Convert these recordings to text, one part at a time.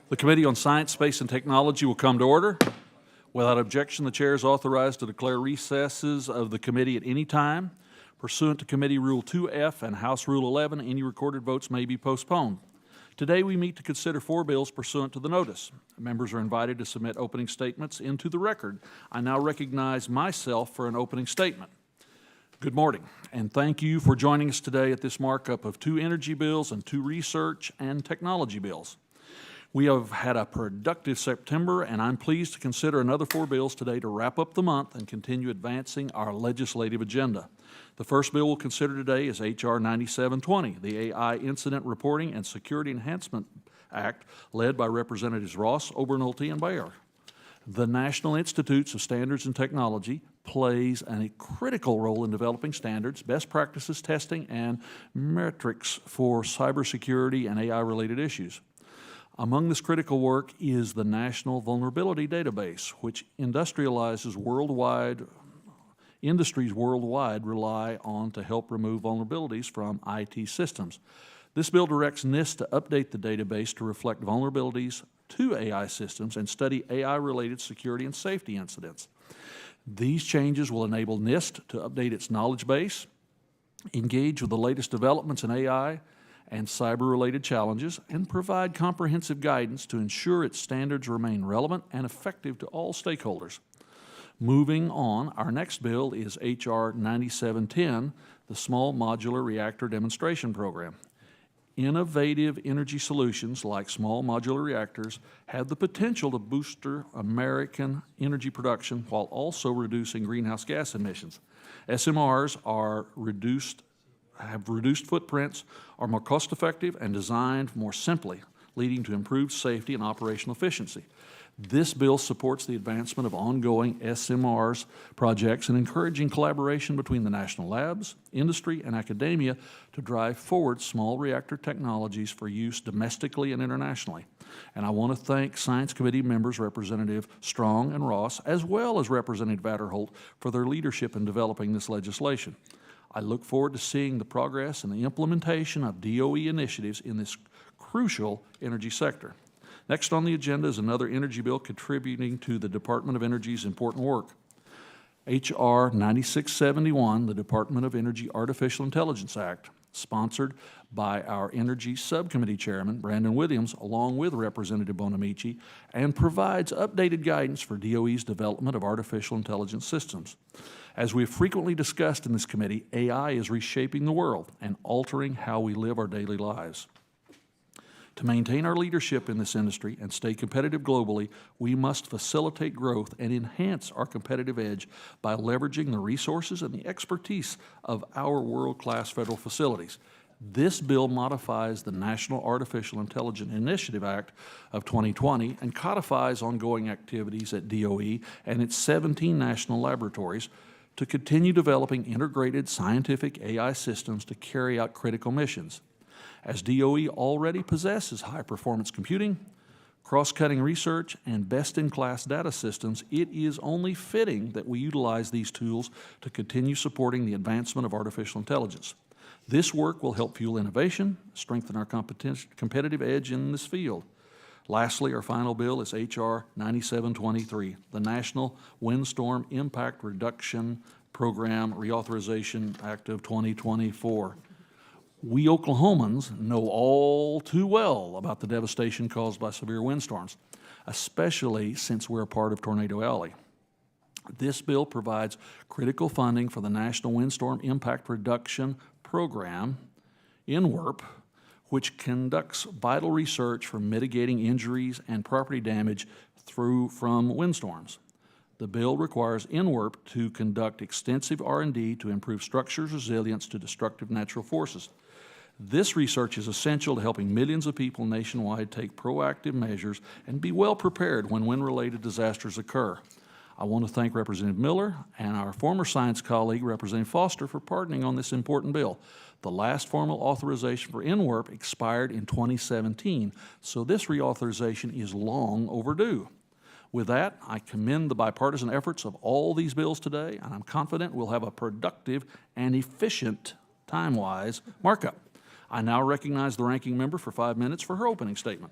The Committee on Science, Space, and Technology will come to order. Without objection, the chair is authorized to declare recesses of the committee at any time. Pursuant to Committee Rule 2F and House Rule 11, any recorded votes may be postponed. Today we meet to consider 4 bills pursuant to the notice. Members are invited to submit opening statements into the record. I now recognize myself for an opening statement. Good morning, and thank you for joining us today at this markup of 2 energy bills and 2 research and technology bills. We have had a productive September, and I'm pleased to consider another 4 bills today to wrap up the month and continue advancing our legislative agenda. The first bill we'll consider today is H.R. 9720, the AI Incident Reporting and Security Enhancement Act, led by Representatives Ross, Obernolte, and Bayer. The National Institutes of Standards and Technology plays a critical role in developing standards, best practices testing, and metrics for cybersecurity and AI-related issues. Among this critical work is the National Vulnerability Database, which industries worldwide rely on to help remove vulnerabilities from IT systems. This bill directs NIST to update the database to reflect vulnerabilities to AI systems and study AI-related security and safety incidents. These changes will enable NIST to update its knowledge base, engage with the latest developments in AI and cyber-related challenges, and provide comprehensive guidance to ensure its standards remain relevant and effective to all stakeholders. Moving on, our next bill is H.R. 9710, the Small Modular Reactor Demonstration Program. Innovative energy solutions like small modular reactors have the potential to boost American energy production while also reducing greenhouse gas emissions. SMRs have reduced footprints, are more cost-effective, and designed more simply, leading to improved safety and operational efficiency. This bill supports the advancement of ongoing SMRs projects and encouraging collaboration between the national labs, industry, and academia to drive forward small reactor technologies for use domestically and internationally. And I want to thank Science Committee members Representative Strong and Ross, as well as Representative Vatterholt, for their leadership in developing this legislation. I look forward to seeing the progress and the implementation of DOE initiatives in this crucial energy sector. Next on the agenda is another energy bill contributing to the Department of Energy's important work. H.R. 9671, the Department of Energy Artificial Intelligence Act, sponsored by our Energy Subcommittee Chairman, Brandon Williams, along with Representative Bonamici, and provides updated guidance for DOE's development of artificial intelligence systems. As we have frequently discussed in this committee, AI is reshaping the world and altering how we live our daily lives. To maintain our leadership in this industry and stay competitive globally, we must facilitate growth and enhance our competitive edge by leveraging the resources and the expertise of our world-class federal facilities. This bill modifies the National Artificial Intelligence Initiative Act of 2020 and codifies ongoing activities at DOE and its 17 national laboratories to continue developing integrated scientific AI systems to carry out critical missions. As DOE already possesses high-performance computing, cross-cutting research, and best-in-class data systems, it is only fitting that we utilize these tools to continue supporting the advancement of artificial intelligence. This work will help fuel innovation, strengthen our competitive edge in this field. Lastly, our final bill is H.R. 9723, the National Windstorm Impact Reduction Program Reauthorization Act of 2024. We Oklahomans know all too well about the devastation caused by severe windstorms, especially since we're a part of Tornado Alley. This bill provides critical funding for the National Windstorm Impact Reduction Program, NWIRP, which conducts vital research for mitigating injuries and property damage from windstorms. The bill requires NWIRP to conduct extensive R&D to improve structures' resilience to destructive natural forces. This research is essential to helping millions of people nationwide take proactive measures and be well prepared when wind-related disasters occur. I want to thank Representative Miller and our former science colleague, Representative Foster, for partnering on this important bill. The last formal authorization for NWIRP expired in 2017, so this reauthorization is long overdue. With that, I commend the bipartisan efforts of all these bills today, and I'm confident we'll have a productive and efficient, time-wise, markup. I now recognize the ranking member for 5 minutes for her opening statement.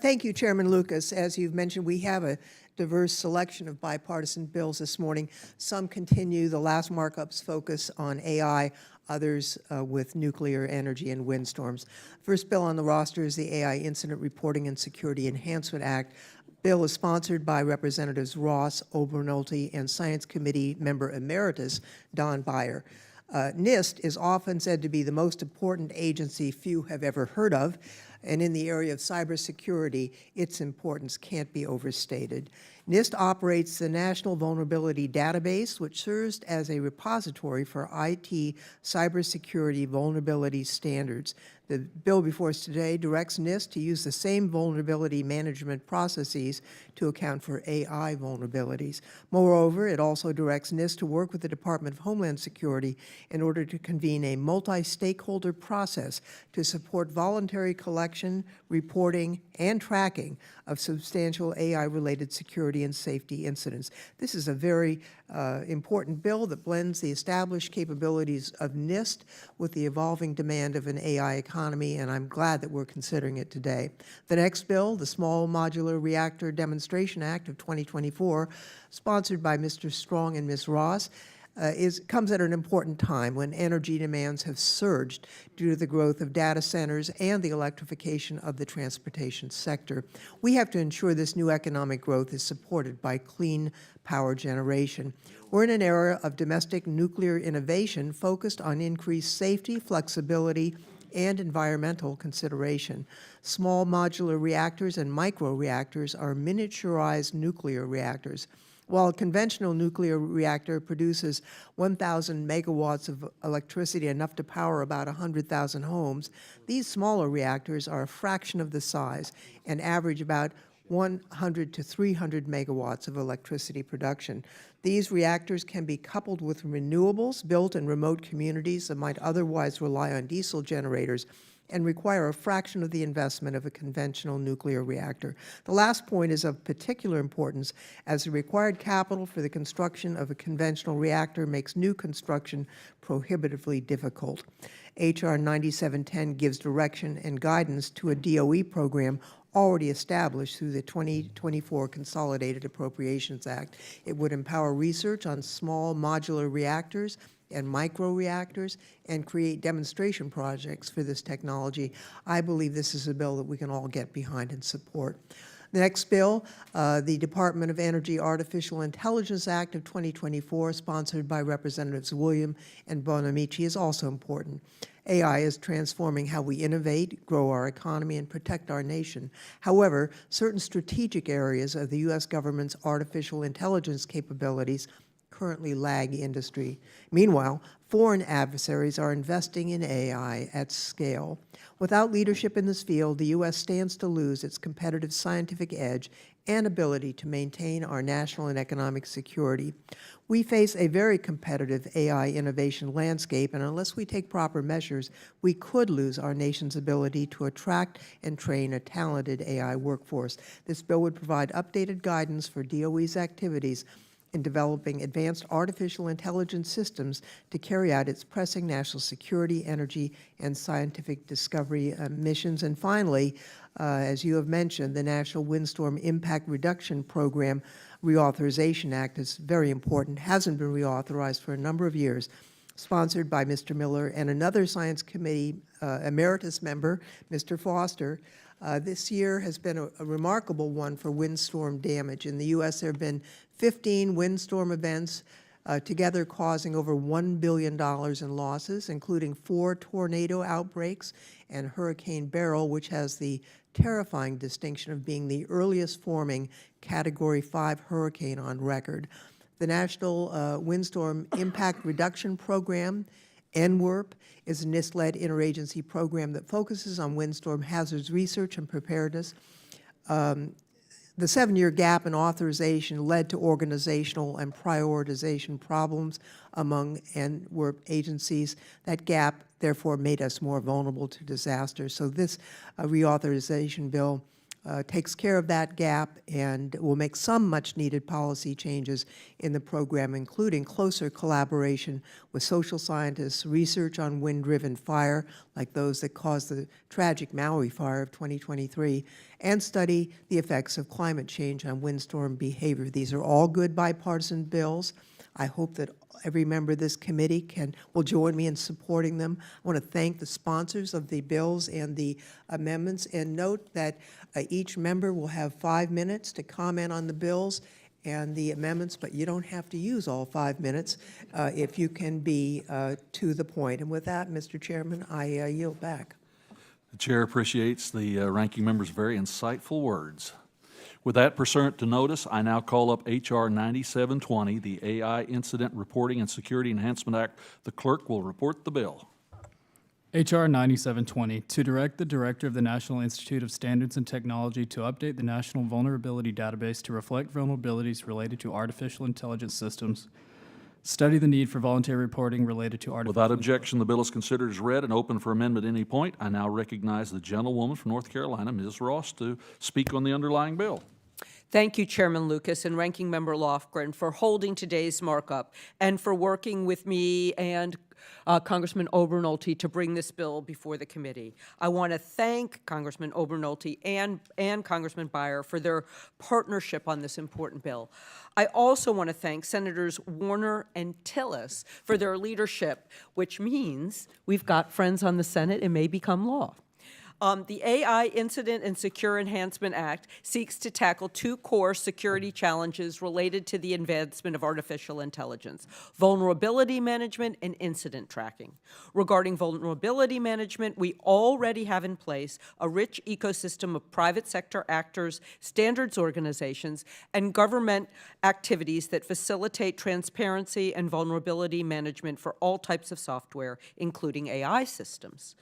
Thank you, Chairman Lucas. As you've mentioned, we have a diverse selection of bipartisan bills this morning. Some continue the last markup's focus on AI, others with nuclear energy and windstorms. First bill on the roster is the AI Incident Reporting and Security Enhancement Act. Bill is sponsored by Representatives Ross, Obernolte, and Science Committee Member Emeritus Don Beyer. NIST is often said to be the most important agency few have ever heard of, and in the area of cybersecurity, its importance can't be overstated. NIST operates the National Vulnerability Database, which serves as a repository for IT cybersecurity vulnerability standards. The bill before us today directs NIST to use the same vulnerability management processes to account for AI vulnerabilities. Moreover, it also directs NIST to work with the Department of Homeland Security in order to convene a multi-stakeholder process to support voluntary collection, reporting, and tracking of substantial AI-related security and safety incidents. This is a very important bill that blends the established capabilities of NIST with the evolving demand of an AI economy, and I'm glad that we're considering it today. The next bill, the Small Modular Reactor Demonstration Act of 2024, sponsored by Mr. Strong and Ms. Ross, comes at an important time when energy demands have surged due to the growth of data centers and the electrification of the transportation sector. We have to ensure this new economic growth is supported by clean power generation. We're in an era of domestic nuclear innovation focused on increased safety, flexibility, and environmental consideration. Small modular reactors and microreactors are miniaturized nuclear reactors. While a conventional nuclear reactor produces 1,000 megawatts of electricity, enough to power about 100,000 homes, these smaller reactors are a fraction of the size and average about 100 to 300 megawatts of electricity production. These reactors can be coupled with renewables built in remote communities that might otherwise rely on diesel generators and require a fraction of the investment of a conventional nuclear reactor. The last point is of particular importance, as the required capital for the construction of a conventional reactor makes new construction prohibitively difficult. H.R. 9710 gives direction and guidance to a DOE program already established through the 2024 Consolidated Appropriations Act. It would empower research on small modular reactors and microreactors and create demonstration projects for this technology. I believe this is a bill that we can all get behind and support. The next bill, the Department of Energy Artificial Intelligence Act of 2024, sponsored by Representatives William and Bonamici, is also important. AI is transforming how we innovate, grow our economy, and protect our nation. However, certain strategic areas of the U.S. government's artificial intelligence capabilities currently lag industry. Meanwhile, foreign adversaries are investing in AI at scale. Without leadership in this field, the U.S. stands to lose its competitive scientific edge and ability to maintain our national and economic security. We face a very competitive AI innovation landscape, and unless we take proper measures, we could lose our nation's ability to attract and train a talented AI workforce. This bill would provide updated guidance for DOE's activities in developing advanced artificial intelligence systems to carry out its pressing national security, energy, and scientific discovery missions. And finally, as you have mentioned, the National Windstorm Impact Reduction Program Reauthorization Act is very important, hasn't been reauthorized for a number of years, sponsored by Mr. Miller and another Science Committee emeritus member, Mr. Foster. This year has been a remarkable one for windstorm damage. In the U.S., there have been 15 windstorm events, together causing over $1 billion in losses, including 4 tornado outbreaks and Hurricane Beryl, which has the terrifying distinction of being the earliest forming Category 5 hurricane on record. The National Windstorm Impact Reduction Program, NWIRP, is a NIST-led interagency program that focuses on windstorm hazards research and preparedness. The 7-year gap in authorization led to organizational and prioritization problems among NWIRP agencies. That gap, therefore, made us more vulnerable to disaster. So this reauthorization bill takes care of that gap and will make some much-needed policy changes in the program, including closer collaboration with social scientists, research on wind-driven fire, like those that caused the tragic Maui fire of 2023, and study the effects of climate change on windstorm behavior. These are all good bipartisan bills. I hope that every member of this committee will join me in supporting them. I want to thank the sponsors of the bills and the amendments, and note that each member will have 5 minutes to comment on the bills and the amendments, but you don't have to use all 5 minutes if you can be to the point. And with that, Mr. Chairman, I yield back. The chair appreciates the ranking member's very insightful words. With that, pursuant to notice, I now call up H.R. 9720, the AI Incident Reporting and Security Enhancement Act. The clerk will report the bill. H.R. 9720, to direct the Director of the National Institute of Standards and Technology to update the National Vulnerability Database to reflect vulnerabilities related to artificial intelligence systems, study the need for voluntary reporting related to artificial Without objection, the bill is considered as read and open for amendment at any point. I now recognize the gentlewoman from North Carolina, Ms. Ross, to speak on the underlying bill. Thank you, Chairman Lucas and Ranking Member Lofgren, for holding today's markup and for working with me and Congressman Obernolte to bring this bill before the committee. I want to thank Congressman Obernolte and Congressman Beyer for their partnership on this important bill. I also want to thank Senators Warner and Tillis for their leadership, which means we've got friends on the Senate and may become law. The AI Incident and Secure Enhancement Act seeks to tackle two core security challenges related to the advancement of artificial intelligence: vulnerability management and incident tracking. Regarding vulnerability management, we already have in place a rich ecosystem of private sector actors, standards organizations, and government activities that facilitate transparency and vulnerability management for all types of software, including AI systems.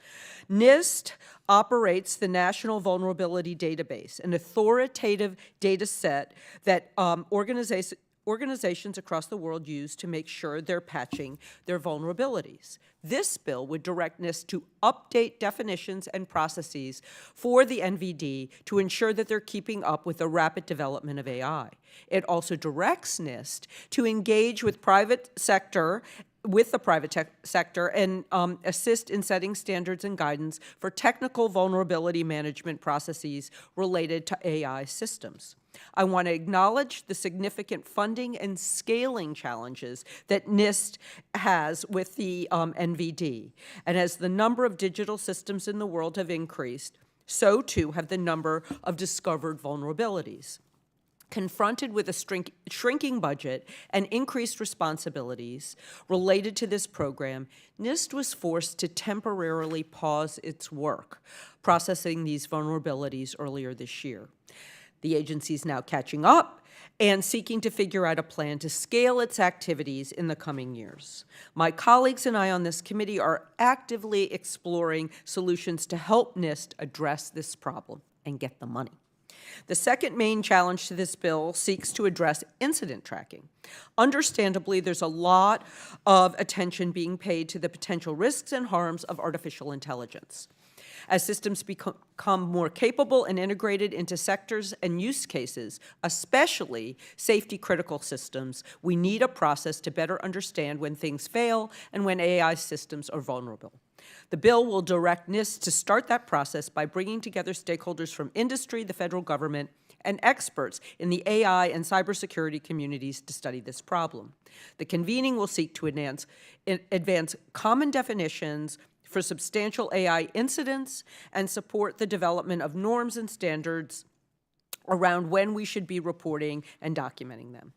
NIST operates the National Vulnerability Database, an authoritative data set that organizations across the world use to make sure they're patching their vulnerabilities. This bill would direct NIST to update definitions and processes for the NVD to ensure that they're keeping up with the rapid development of AI. It also directs NIST to engage with the private sector and assist in setting standards and guidance for technical vulnerability management processes related to AI systems. I want to acknowledge the significant funding and scaling challenges that NIST has with the NVD. And as the number of digital systems in the world have increased, so too have the number of discovered vulnerabilities. Confronted with a shrinking budget and increased responsibilities related to this program, NIST was forced to temporarily pause its work processing these vulnerabilities earlier this year. The agency is now catching up and seeking to figure out a plan to scale its activities in the coming years. My colleagues and I on this committee are actively exploring solutions to help NIST address this problem and get the money. The second main challenge to this bill seeks to address incident tracking. Understandably, there's a lot of attention being paid to the potential risks and harms of artificial intelligence. As systems become more capable and integrated into sectors and use cases, especially safety-critical systems, we need a process to better understand when things fail and when AI systems are vulnerable. The bill will direct NIST to start that process by bringing together stakeholders from industry, the federal government, and experts in the AI and cybersecurity communities to study this problem. The convening will seek to advance common definitions for substantial AI incidents and support the development of norms and standards around when we should be reporting and documenting them.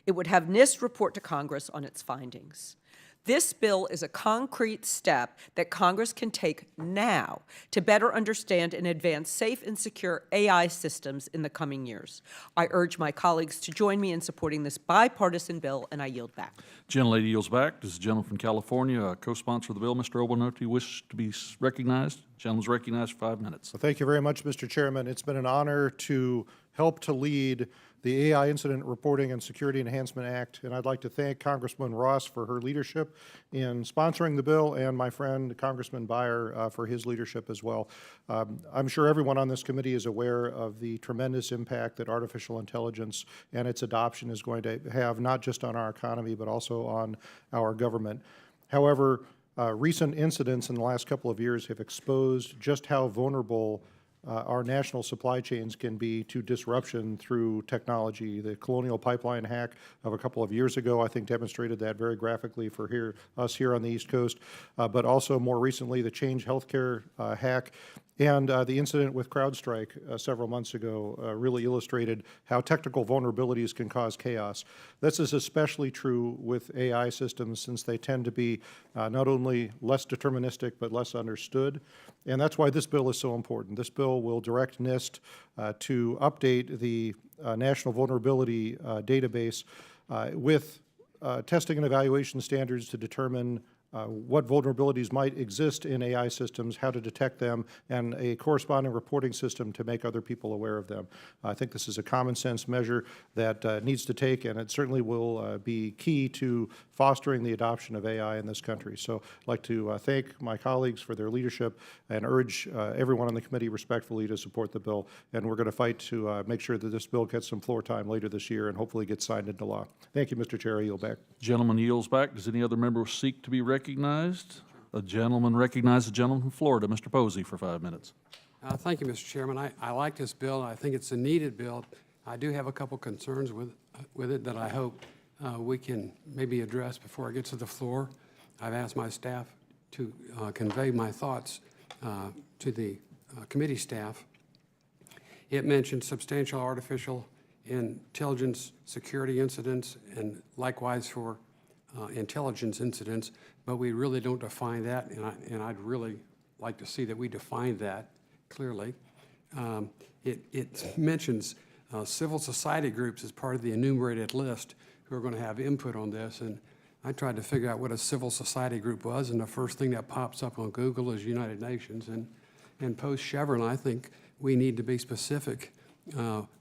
It would have NIST report to Congress on its findings. This bill is a concrete step that Congress can take now to better understand and advance safe and secure AI systems in the coming years. I urge my colleagues to join me in supporting this bipartisan bill, and I yield back. Gentlelady yields back. Does the gentleman from California, co-sponsor of the bill, Mr. Obernolte, wish to be recognized? The gentleman's recognized for 5 minutes. Well, thank you very much, Mr. Chairman. It's been an honor to helped to lead the AI Incident Reporting and Security Enhancement Act, and I'd like to thank Congresswoman Ross for her leadership in sponsoring the bill, and my friend Congressman Beyer for his leadership as well. I'm sure everyone on this committee is aware of the tremendous impact that artificial intelligence and its adoption is going to have, not just on our economy, but also on our government. However, recent incidents in the last couple of years have exposed just how vulnerable our national supply chains can be to disruption through technology. The Colonial Pipeline hack of a couple of years ago, I think, demonstrated that very graphically for us here on the East Coast, but also more recently the Change Healthcare hack and the incident with CrowdStrike several months ago really illustrated how technical vulnerabilities can cause chaos. This is especially true with AI systems since they tend to be not only less deterministic but less understood. And that's why this bill is so important. This bill will direct NIST to update the National Vulnerability Database with testing and evaluation standards to determine what vulnerabilities might exist in AI systems, how to detect them, and a corresponding reporting system to make other people aware of them. I think this is a common sense measure that needs to take, and it certainly will be key to fostering the adoption of AI in this country. So I'd like to thank my colleagues for their leadership and urge everyone on the committee respectfully to support the bill. And we're going to fight to make sure that this bill gets some floor time later this year and hopefully gets signed into law. Thank you, Mr. Chair. I yield back. Gentleman yields back. Does any other member seek to be recognized? A gentleman recognizes a gentleman from Florida, Mr. Posey, for 5 minutes. Thank you, Mr. Chairman. I like this bill. I think it's a needed bill. I do have a couple concerns with it that I hope we can maybe address before it gets to the floor. I've asked my staff to convey my thoughts to the committee staff. It mentioned substantial artificial intelligence security incidents and likewise for intelligence incidents, but we really don't define that, and I'd really like to see that we define that clearly. It mentions civil society groups as part of the enumerated list who are going to have input on this, and I tried to figure out what a civil society group was, and the first thing that pops up on Google is United Nations, and post-Chevron, I think we need to be specific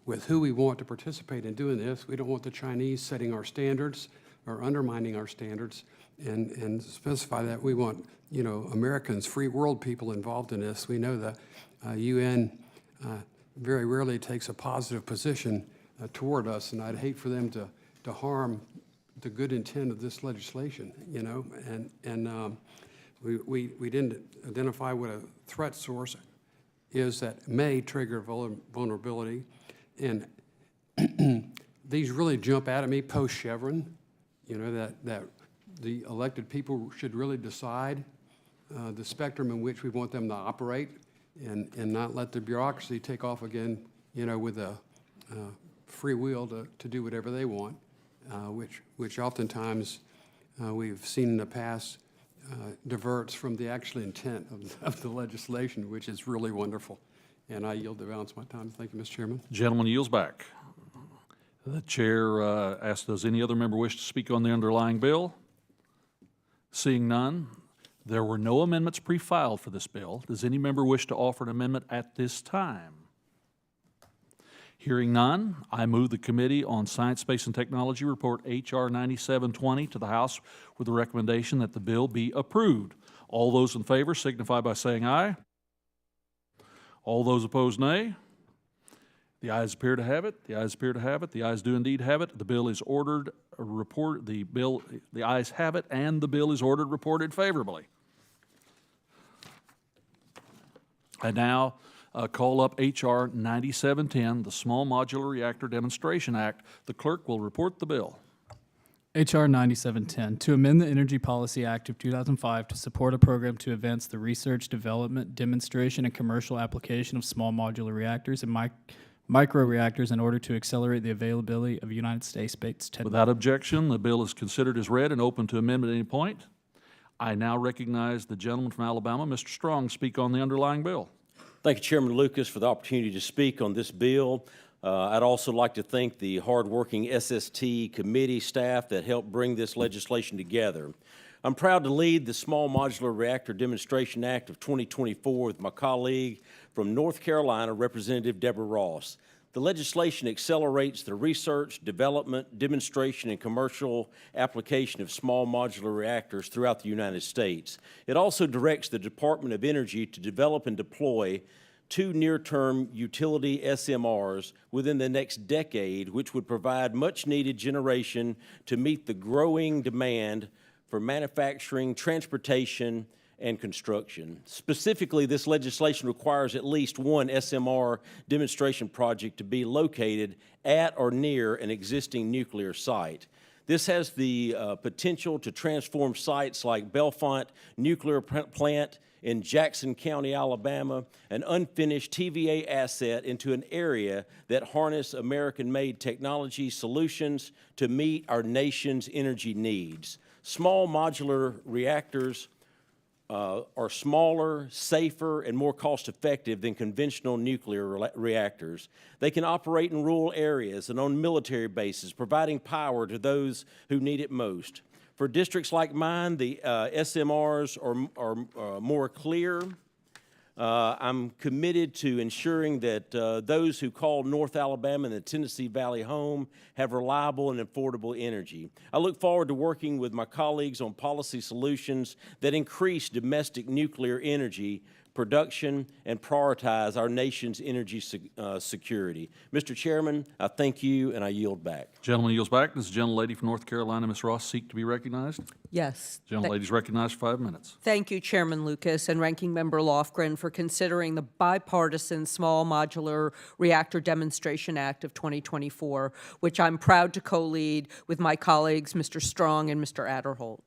with who we want to participate in doing this. We don't want the Chinese setting our standards or undermining our standards, and specify that we want, you know, Americans, free world people involved in this. We know the UN very rarely takes a positive position toward us, and I'd hate for them to harm the good intent of this legislation, you know, and we didn't identify what a threat source is that may trigger vulnerability, and these really jump out at me post-Chevron, you know, that the elected people should really decide the spectrum in which we want them to operate and not let the bureaucracy take off again, you know, with a free will to do whatever they want, which oftentimes we've seen in the past diverts from the actual intent of the legislation, which is really wonderful. And I yield the balance of my time. Thank you, Mr. Chairman. Gentleman yields back. The chair asks, does any other member wish to speak on the underlying bill? Seeing none, there were no amendments pre-filed for this bill. Does any member wish to offer an amendment at this time? Hearing none, I move the Committee on Science, Space, and Technology report H.R. 9720 to the House with the recommendation that the bill be approved. All those in favor signify by saying aye. All those opposed, nay. The ayes appear to have it. The ayes appear to have it. The ayes do indeed have it. The bill is ordered the ayes have it, and the bill is ordered reported favorably. I now call up H.R. 9710, the Small Modular Reactor Demonstration Act. The clerk will report the bill. H.R. 9710, to amend the Energy Policy Act of 2005 to support a program to advance the research, development, demonstration, and commercial application of small modular reactors and microreactors in order to accelerate the availability of United States-based technology. Without objection, the bill is considered as read and open to amendment at any point. I now recognize the gentleman from Alabama, Mr. Strong, speak on the underlying bill. Thank you, Chairman Lucas, for the opportunity to speak on this bill. I'd also like to thank the hardworking SST committee staff that helped bring this legislation together. I'm proud to lead the Small Modular Reactor Demonstration Act of 2024 with my colleague from North Carolina, Representative Deborah Ross. The legislation accelerates the research, development, demonstration, and commercial application of small modular reactors throughout the United States. It also directs the Department of Energy to develop and deploy 2 near-term utility SMRs within the next decade, which would provide much-needed generation to meet the growing demand for manufacturing, transportation, and construction. Specifically, this legislation requires at least 1 SMR demonstration project to be located at or near an existing nuclear site. This has the potential to transform sites like Bellefonte Nuclear Plant in Jackson County, Alabama, an unfinished TVA asset, into an area that harness American-made technology solutions to meet our nation's energy needs. Small modular reactors are smaller, safer, and more cost-effective than conventional nuclear reactors. They can operate in rural areas and on military bases, providing power to those who need it most. For districts like mine, the SMRs are more clear. I'm committed to ensuring that those who call North Alabama and the Tennessee Valley home have reliable and affordable energy. I look forward to working with my colleagues on policy solutions that increase domestic nuclear energy production and prioritize our nation's energy security. Mr. Chairman, I thank you and I yield back. Gentleman yields back. Does the gentlelady from North Carolina, Ms. Ross, seek to be recognized? Yes. Gentlelady's recognized for 5 minutes. Thank you, Chairman Lucas and Ranking Member Lofgren, for considering the bipartisan Small Modular Reactor Demonstration Act of 2024, which I'm proud to co-lead with my colleagues, Mr. Strong and Mr. Adderholt.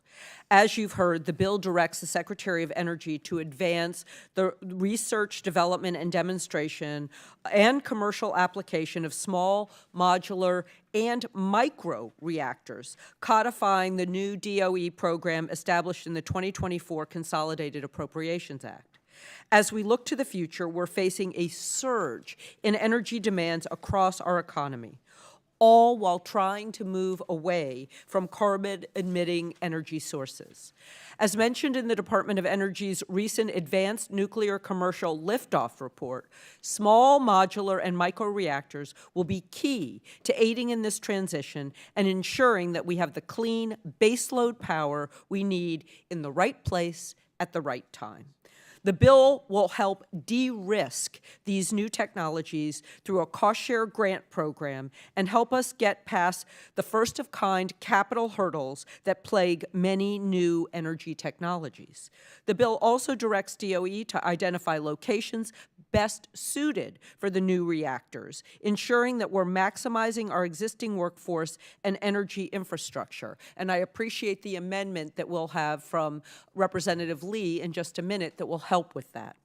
As you've heard, the bill directs the Secretary of Energy to advance the research, development, and demonstration and commercial application of small, modular, and micro reactors, codifying the new DOE program established in the 2024 Consolidated Appropriations Act. As we look to the future, we're facing a surge in energy demands across our economy, all while trying to move away from carbon-emitting energy sources. As mentioned in the Department of Energy's recent Advanced Nuclear Commercial Liftoff report, small modular and microreactors will be key to aiding in this transition and ensuring that we have the clean baseload power we need in the right place at the right time. The bill will help de-risk these new technologies through a cost-share grant program and help us get past the first-of-kind capital hurdles that plague many new energy technologies. The bill also directs DOE to identify locations best suited for the new reactors, ensuring that we're maximizing our existing workforce and energy infrastructure. And I appreciate the amendment that we'll have from Representative Lee in just a minute that will help with that.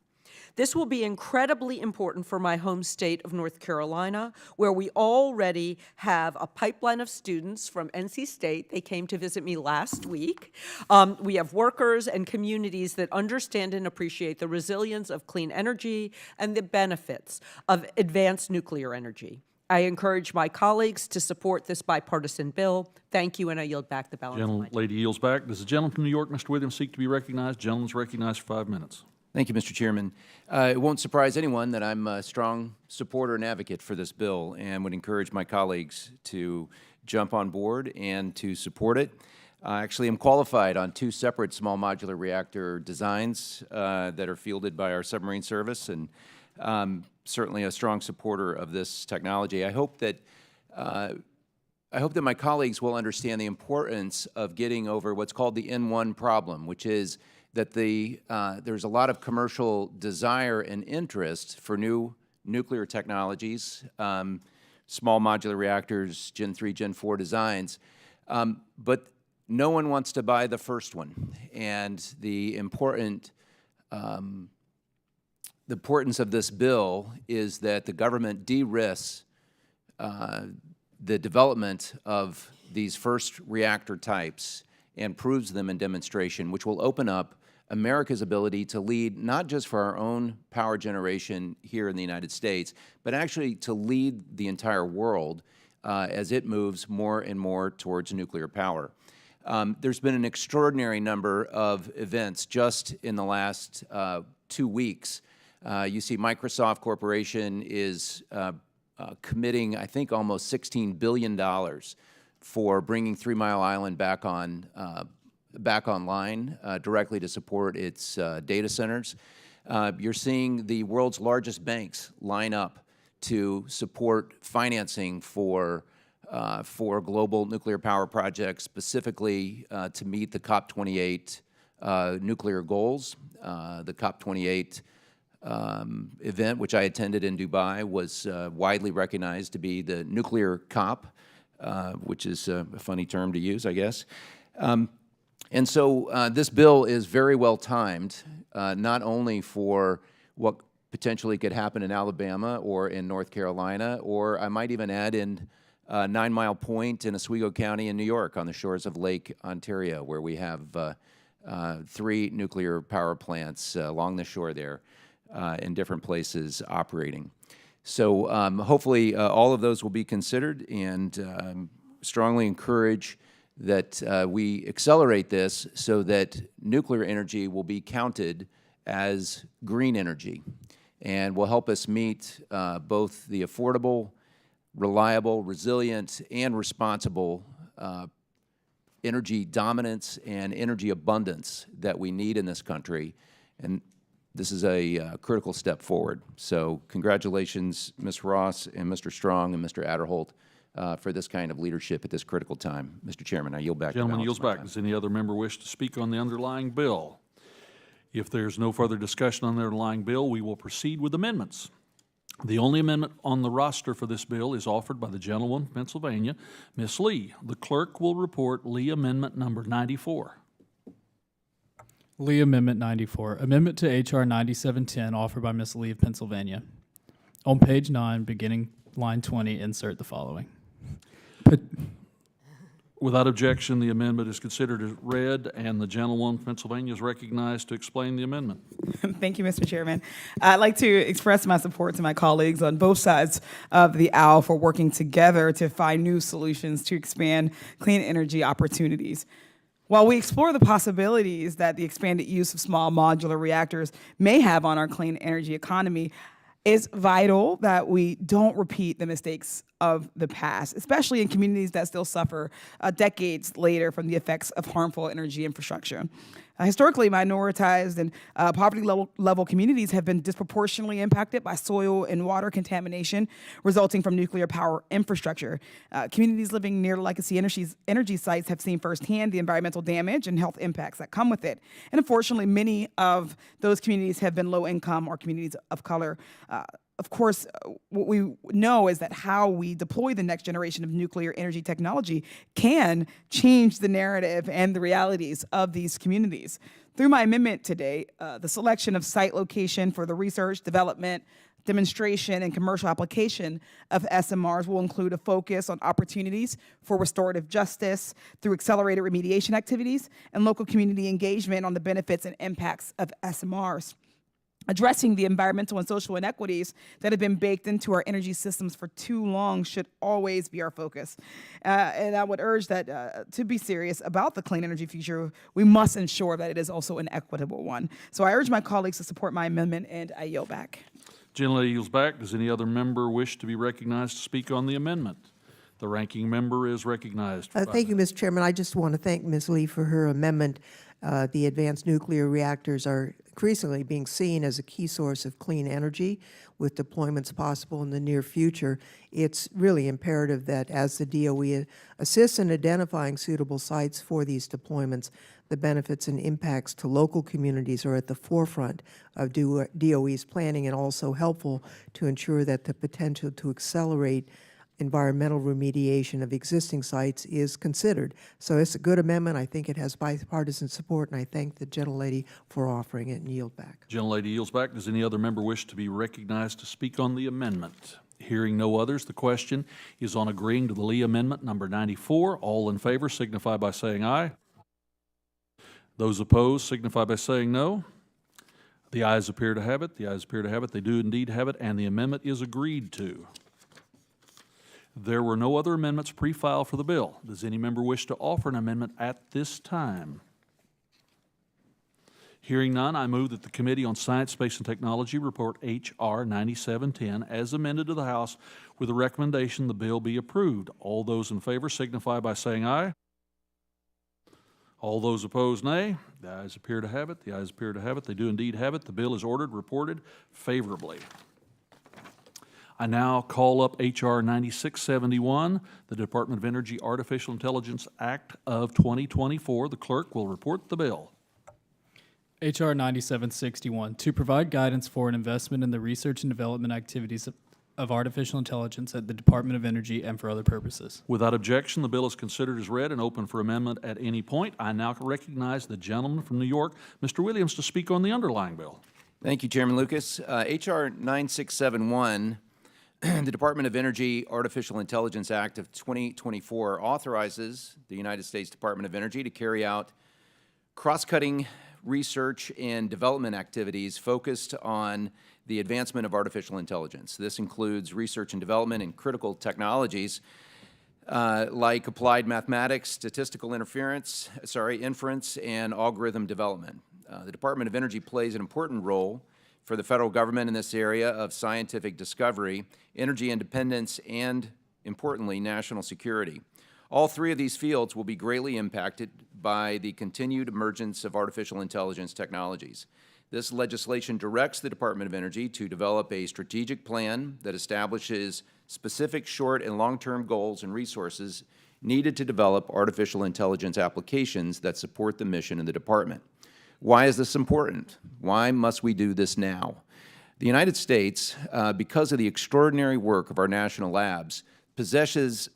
This will be incredibly important for my home state of North Carolina, where we already have a pipeline of students from NC State. They came to visit me last week. We have workers and communities that understand and appreciate the resilience of clean energy and the benefits of advanced nuclear energy. I encourage my colleagues to support this bipartisan bill. Thank you, and I yield back the balance of my time. Gentlelady yields back. Does the gentleman from New York, Mr. Williams, seek to be recognized? Gentleman's recognized for 5 minutes. Thank you, Mr. Chairman. It won't surprise anyone that I'm a strong supporter and advocate for this bill and would encourage my colleagues to jump on board and to support it. Actually, I'm qualified on 2 separate small modular reactor designs that are fielded by our submarine service, and certainly a strong supporter of this technology. I hope that my colleagues will understand the importance of getting over what's called the N1 problem, which is that there's a lot of commercial desire and interest for new nuclear technologies, small modular reactors, Gen 3, Gen 4 designs, but no one wants to buy the first one. And the importance of this bill is that the government de-risks the development of these first reactor types and proves them in demonstration, which will open up America's ability to lead not just for our own power generation here in the United States, but actually to lead the entire world as it moves more and more towards nuclear power. There's been an extraordinary number of events just in the last 2 weeks. You see Microsoft Corporation is committing, I think, almost $16 billion for bringing 3 Mile Island back online directly to support its data centers. You're seeing the world's largest banks line up to support financing for global nuclear power projects, specifically to meet the COP28 nuclear goals. The COP28 event, which I attended in Dubai, was widely recognized to be the nuclear COP, which is a funny term to use, I guess. And so this bill is very well timed, not only for what potentially could happen in Alabama or in North Carolina, or I might even add in 9 Mile Point in Oswego County in New York on the shores of Lake Ontario, where we have 3 nuclear power plants along the shore there in different places operating. So hopefully all of those will be considered, and strongly encourage that we accelerate this so that nuclear energy will be counted as green energy and will help us meet both the affordable, reliable, resilient, and responsible energy dominance and energy abundance that we need in this country. And this is a critical step forward. So congratulations, Ms. Ross and Mr. Strong and Mr. Adderholt for this kind of leadership at this critical time. Mr. Chairman, I yield back. Gentleman yields back. Does any other member wish to speak on the underlying bill? If there's no further discussion on the underlying bill, we will proceed with amendments. The only amendment on the roster for this bill is offered by the gentlewoman from Pennsylvania, Ms. Lee. The clerk will report Lee Amendment number 94. Lee Amendment 94, amendment to H.R. 9710, offered by Ms. Lee of Pennsylvania. On page 9, beginning line 20, insert the following. Without objection, the amendment is considered as read, and the gentlewoman from Pennsylvania is recognized to explain the amendment. Thank you, Mr. Chairman. I'd like to express my support to my colleagues on both sides of the aisle for working together to find new solutions to expand clean energy opportunities. While we explore the possibilities that the expanded use of small modular reactors may have on our clean energy economy, it's vital that we don't repeat the mistakes of the past, especially in communities that still suffer decades later from the effects of harmful energy infrastructure. Historically, minoritized and poverty-level communities have been disproportionately impacted by soil and water contamination resulting from nuclear power infrastructure. Communities living near legacy energy sites have seen firsthand the environmental damage and health impacts that come with it. And unfortunately, many of those communities have been low-income or communities of color. Of course, what we know is that how we deploy the next generation of nuclear energy technology can change the narrative and the realities of these communities. Through my amendment today, the selection of site location for the research, development, demonstration, and commercial application of SMRs will include a focus on opportunities for restorative justice through accelerated remediation activities and local community engagement on the benefits and impacts of SMRs. Addressing the environmental and social inequities that have been baked into our energy systems for too long should always be our focus. And I would urge that to be serious about the clean energy future, we must ensure that it is also an equitable one. So I urge my colleagues to support my amendment, and I yield back. Gentlelady yields back. Does any other member wish to be recognized to speak on the amendment? The ranking member is recognized. Thank you, Mr. Chairman. I just want to thank Ms. Lee for her amendment. The advanced nuclear reactors are increasingly being seen as a key source of clean energy with deployments possible in the near future. It's really imperative that as the DOE assists in identifying suitable sites for these deployments, the benefits and impacts to local communities are at the forefront of DOE's planning, and also helpful to ensure that the potential to accelerate environmental remediation of existing sites is considered. So it's a good amendment. I think it has bipartisan support, and I thank the gentlelady for offering it, and yield back. Gentlelady yields back. Does any other member wish to be recognized to speak on the amendment? Hearing no others, the question is on agreeing to the Lee Amendment number 94. All in favor signify by saying aye. Those opposed signify by saying no. The ayes appear to have it. The ayes appear to have it. They do indeed have it, and the amendment is agreed to. There were no other amendments pre-filed for the bill. Does any member wish to offer an amendment at this time? Hearing none, I move that the Committee on Science, Space, and Technology report H.R. 9710 as amended to the House with a recommendation the bill be approved. All those in favor signify by saying aye. All those opposed, nay. The ayes appear to have it. The ayes appear to have it. They do indeed have it. The bill is ordered, reported favorably. I now call up H.R. 9671, the Department of Energy Artificial Intelligence Act of 2024. The clerk will report the bill. H.R. 9761, to provide guidance for an investment in the research and development activities of artificial intelligence at the Department of Energy and for other purposes. Without objection, the bill is considered as read and open for amendment at any point. I now recognize the gentleman from New York, Mr. Williams, to speak on the underlying bill. Thank you, Chairman Lucas. H.R. 9671, the Department of Energy Artificial Intelligence Act of 2024 authorizes the United States Department of Energy to carry out cross-cutting research and development activities focused on the advancement of artificial intelligence. This includes research and development in critical technologies like applied mathematics, statistical inference, and algorithm development. The Department of Energy plays an important role for the federal government in this area of scientific discovery, energy independence, and, importantly, national security. All three of these fields will be greatly impacted by the continued emergence of artificial intelligence technologies. This legislation directs the Department of Energy to develop a strategic plan that establishes specific short and long-term goals and resources needed to develop artificial intelligence applications that support the mission of the department. Why is this important? Why must we do this now? The United States, because of the extraordinary work of our national labs, possesses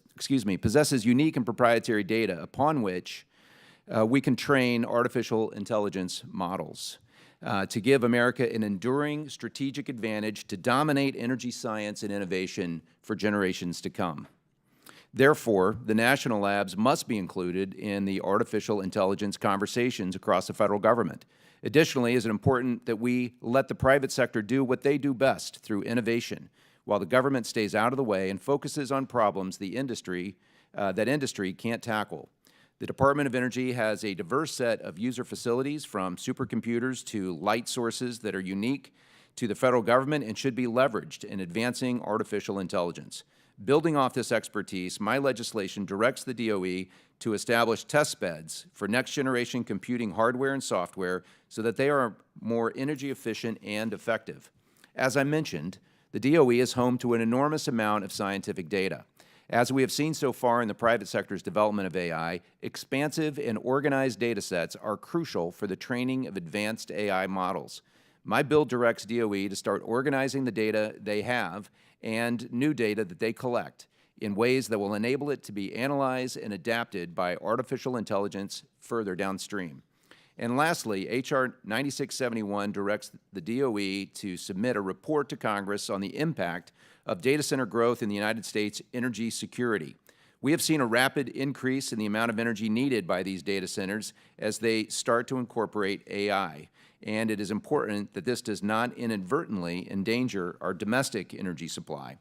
unique and proprietary data upon which we can train artificial intelligence models to give America an enduring strategic advantage to dominate energy science and innovation for generations to come. Therefore, the national labs must be included in the artificial intelligence conversations across the federal government. Additionally, it is important that we let the private sector do what they do best through innovation, while the government stays out of the way and focuses on problems that industry can't tackle. The Department of Energy has a diverse set of user facilities, from supercomputers to light sources that are unique to the federal government and should be leveraged in advancing artificial intelligence. Building off this expertise, my legislation directs the DOE to establish test beds for next-generation computing hardware and software so that they are more energy efficient and effective. As I mentioned, the DOE is home to an enormous amount of scientific data. As we have seen so far in the private sector's development of AI, expansive and organized data sets are crucial for the training of advanced AI models. My bill directs DOE to start organizing the data they have and new data that they collect in ways that will enable it to be analyzed and adapted by artificial intelligence further downstream. And lastly, H.R. 9671 directs the DOE to submit a report to Congress on the impact of data center growth in the United States energy security. We have seen a rapid increase in the amount of energy needed by these data centers as they start to incorporate AI, and it is important that this does not inadvertently endanger our domestic energy supply.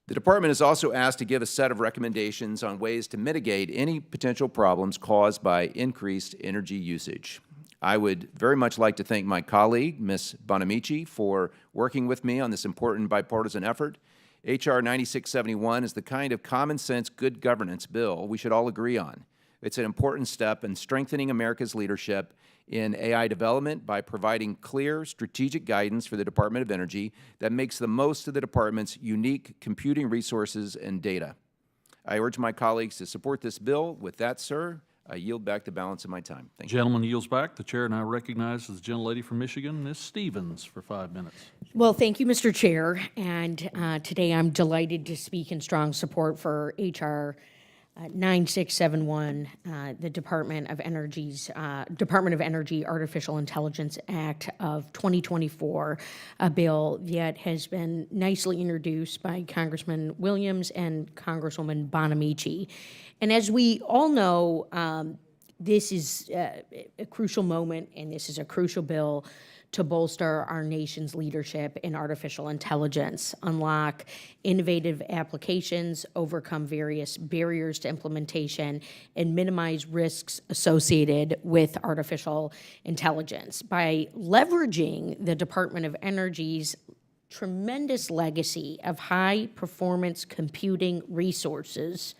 The Department is also asked to give a set of recommendations on ways to mitigate any potential problems caused by increased energy usage. I would very much like to thank my colleague, Ms. Bonamici, for working with me on this important bipartisan effort. H.R. 9671 is the kind of common-sense, good governance bill we should all agree on. It's an important step in strengthening America's leadership in AI development by providing clear, strategic guidance for the Department of Energy that makes the most of the Department's unique computing resources and data. I urge my colleagues to support this bill. With that, sir, I yield back the balance of my time. Thank you. Gentleman yields back. The chair now recognizes the gentlelady from Michigan, Ms. Stevens, for 5 minutes. Well, thank you, Mr. Chair. And today I'm delighted to speak in strong support for H.R. 9671, the Department of Energy Artificial Intelligence Act of 2024, a bill that has been nicely introduced by Congressman Williams and Congresswoman Bonamici. And as we all know, This is a crucial moment, and this is a crucial bill to bolster our nation's leadership in artificial intelligence, unlock innovative applications, overcome various barriers to implementation, and minimize risks associated with artificial intelligence. By leveraging the Department of Energy's tremendous legacy of high-performance computing resources,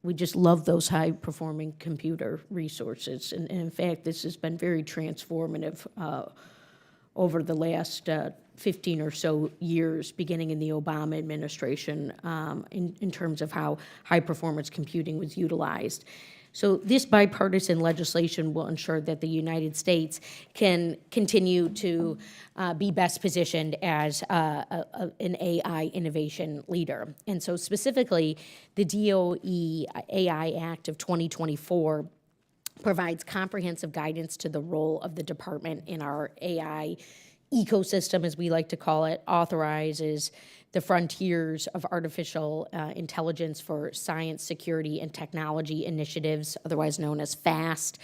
we just love those high-performing computer resources. And in fact, this has been very transformative over the last 15 or so years, beginning in the Obama administration, in terms of how high-performance computing was utilized. So this bipartisan legislation will ensure that the United States can continue to be best positioned as an AI innovation leader. And so specifically, the DOE AI Act of 2024 provides comprehensive guidance to the role of the department in our AI ecosystem, as we like to call it, authorizes the frontiers of artificial intelligence for science, security, and technology initiatives, otherwise known as FAST.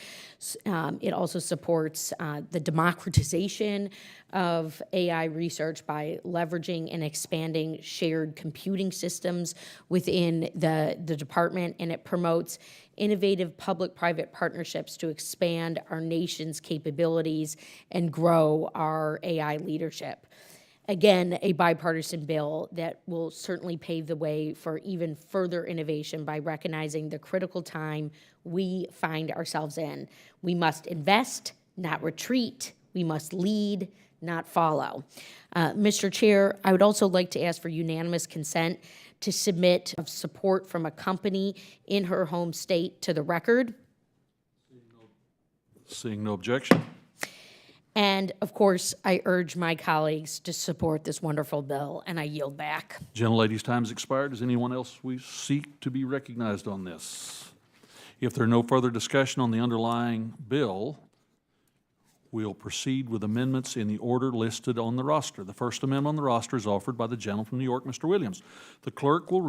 It also supports the democratization of AI research by leveraging and expanding shared computing systems within the department, and it promotes innovative public-private partnerships to expand our nation's capabilities and grow our AI leadership. Again, a bipartisan bill that will certainly pave the way for even further innovation by recognizing the critical time we find ourselves in. We must invest, not retreat. We must lead, not follow. Mr. Chair, I would also like to ask for unanimous consent to submit of support from a company in her home state to the record. Seeing no objection. And of course, I urge my colleagues to support this wonderful bill, and I yield back. Gentlelady's time has expired. Does anyone else we seek to be recognized on this? If there are no further discussion on the underlying bill, we'll proceed with amendments in the order listed on the roster. The first amendment on the roster is offered by the gentleman from New York, Mr. Williams. The clerk will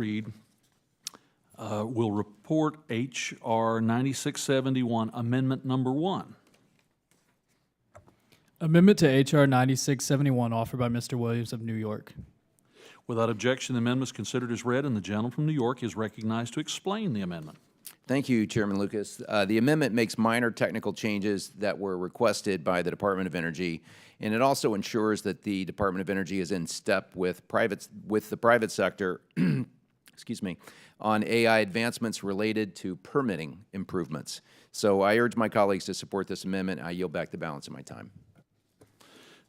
report H.R. 9671, Amendment Number 1. Amendment to H.R. 9671 offered by Mr. Williams of New York. Without objection, the amendment is considered as read, and the gentleman from New York is recognized to explain the amendment. Thank you, Chairman Lucas. The amendment makes minor technical changes that were requested by the Department of Energy, and it also ensures that the Department of Energy is in step with the private sector excuse me, on AI advancements related to permitting improvements. So I urge my colleagues to support this amendment. I yield back the balance of my time.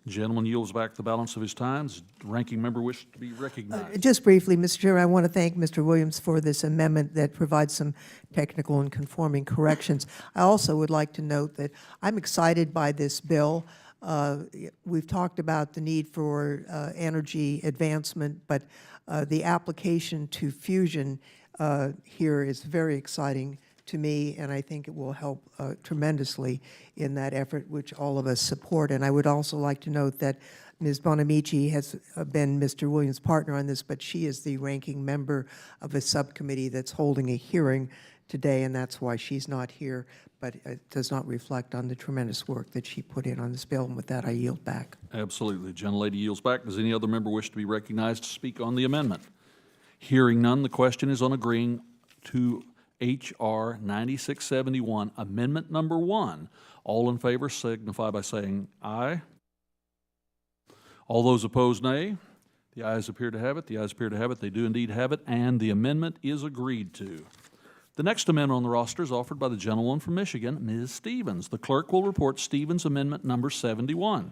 Gentleman yields back the balance of his time. Does the ranking member wish to be recognized? Just briefly, Mr. Chair, I want to thank Mr. Williams for this amendment that provides some technical and conforming corrections. I also would like to note that I'm excited by this bill. We've talked about the need for energy advancement, but the application to fusion here is very exciting to me, and I think it will help tremendously in that effort, which all of us support. And I would also like to note that Ms. Bonamici has been Mr. Williams' partner on this, but she is the ranking member of a subcommittee that's holding a hearing today, and that's why she's not here, but it does not reflect on the tremendous work that she put in on this bill. And with that, I yield back. Absolutely. The gentlelady yields back. Does any other member wish to be recognized to speak on the amendment? Hearing none, the question is on agreeing to H.R. 9671, Amendment Number 1. All in favor signify by saying aye. All those opposed, nay. The ayes appear to have it. The ayes appear to have it. They do indeed have it, and the amendment is agreed to. The next amendment on the roster is offered by the gentlewoman from Michigan, Ms. Stevens. The clerk will report Stevens Amendment Number 71.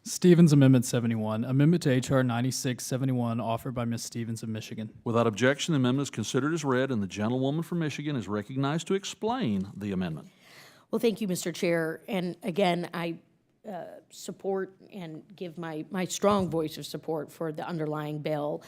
Stevens Amendment 71, amendment to H.R. 9671 offered by Ms. Stevens of Michigan. Without objection, the amendment is considered as read, and the gentlewoman from Michigan is recognized to explain the amendment. Well, thank you, Mr. Chair. And again, I support and give my strong voice of support for the underlying bill.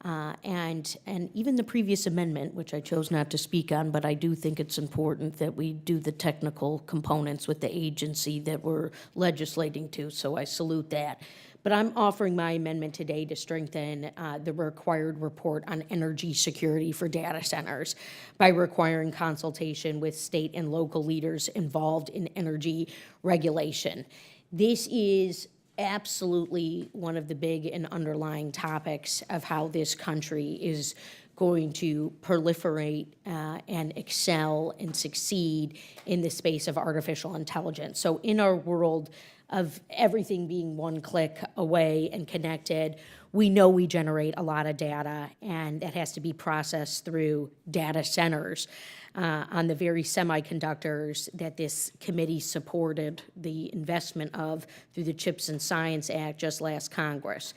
And even the previous amendment, which I chose not to speak on, but I do think it's important that we do the technical components with the agency that we're legislating to, so I salute that. But I'm offering my amendment today to strengthen the required report on energy security for data centers by requiring consultation with state and local leaders involved in energy regulation. This is absolutely one of the big and underlying topics of how this country is going to proliferate and excel and succeed in the space of artificial intelligence. So in our world of everything being one click away and connected, we know we generate a lot of data, and that has to be processed through data centers on the very semiconductors that this committee supported the investment of through the CHIPS and Science Act just last Congress.